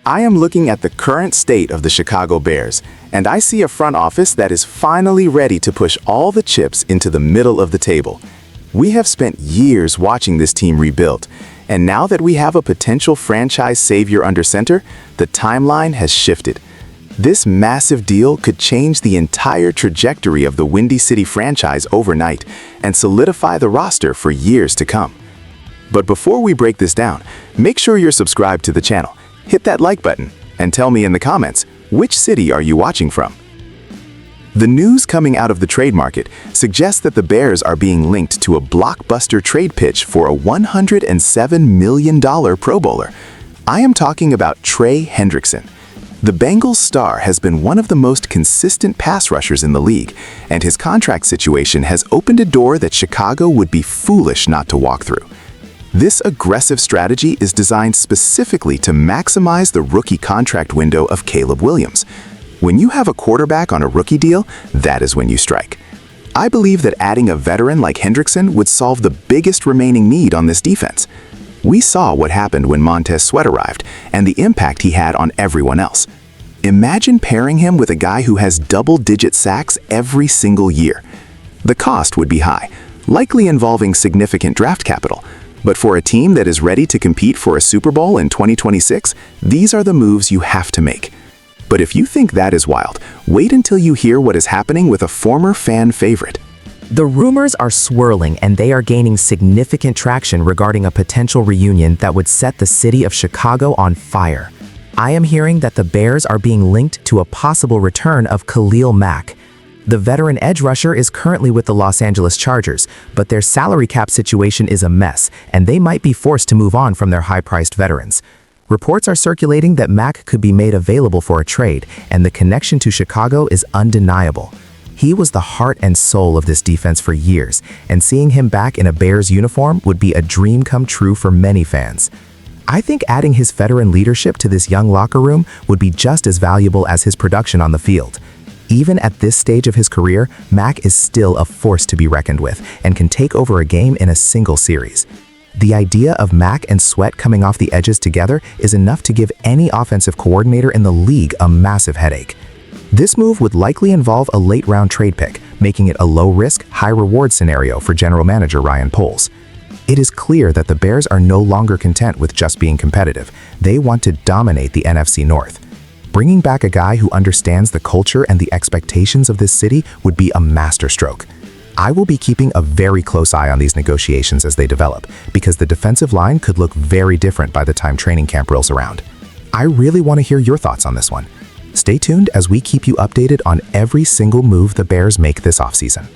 I am looking at the current state of the Chicago Bears, and I see a front office that is finally ready to push all the chips into the middle of the table. We have spent years watching this team rebuild, and now that we have a potential franchise savior under center, the timeline has shifted. This massive deal could change the entire trajectory of the Windy City franchise overnight and solidify the roster for years to come. But before we break this down, make sure you're subscribed to the channel. Hit that like button and tell me in the comments, which city are you watching from? The news coming out of the trade market suggests that the Bears are being linked to a blockbuster trade pitch for a $107 million Pro Bowler. I am talking about Trey Hendrickson. The Bengals star has been one of the most consistent pass rushers in the league, and his contract situation has opened a door that Chicago would be foolish not to walk through. This aggressive strategy is designed specifically to maximize the rookie contract window of Caleb Williams. When you have a quarterback on a rookie deal, that is when you strike. I believe that adding a veteran like Hendrickson would solve the biggest remaining need on this defense. We saw what happened when Montez Sweat arrived and the impact he had on everyone else. Imagine pairing him with a guy who has double-digit sacks every single year. The cost would be high, likely involving significant draft capital. But for a team that is ready to compete for a Super Bowl in 2026, these are the moves you have to make. But if you think that is wild, wait until you hear what is happening with a former fan favorite. The rumors are swirling and they are gaining significant traction regarding a potential reunion that would set the city of Chicago on fire. I am hearing that the Bears are being linked to a possible return of Khalil Mack. The veteran edge rusher is currently with the Los Angeles Chargers, but their salary cap situation is a mess, and they might be forced to move on from their high-priced veterans. Reports are circulating that Mack could be made available for a trade, and the connection to Chicago is undeniable. He was the heart and soul of this defense for years, and seeing him back in a Bears uniform would be a dream come true for many fans. I think adding his veteran leadership to this young locker room would be just as valuable as his production on the field. Even at this stage of his career, Mack is still a force to be reckoned with and can take over a game in a single series. The idea of Mack and Sweat coming off the edges together is enough to give any offensive coordinator in the league a massive headache. This move would likely involve a late-round trade pick, making it a low-risk, high-reward scenario for general manager Ryan Poles. It is clear that the Bears are no longer content with just being competitive. They want to dominate the NFC North. Bringing back a guy who understands the culture and the expectations of this city would be a masterstroke. I will be keeping a very close eye on these negotiations as they develop, because the defensive line could look very different by the time training camp rolls around. I really want to hear your thoughts on this one. Stay tuned as we keep you updated on every single move the Bears make this offseason.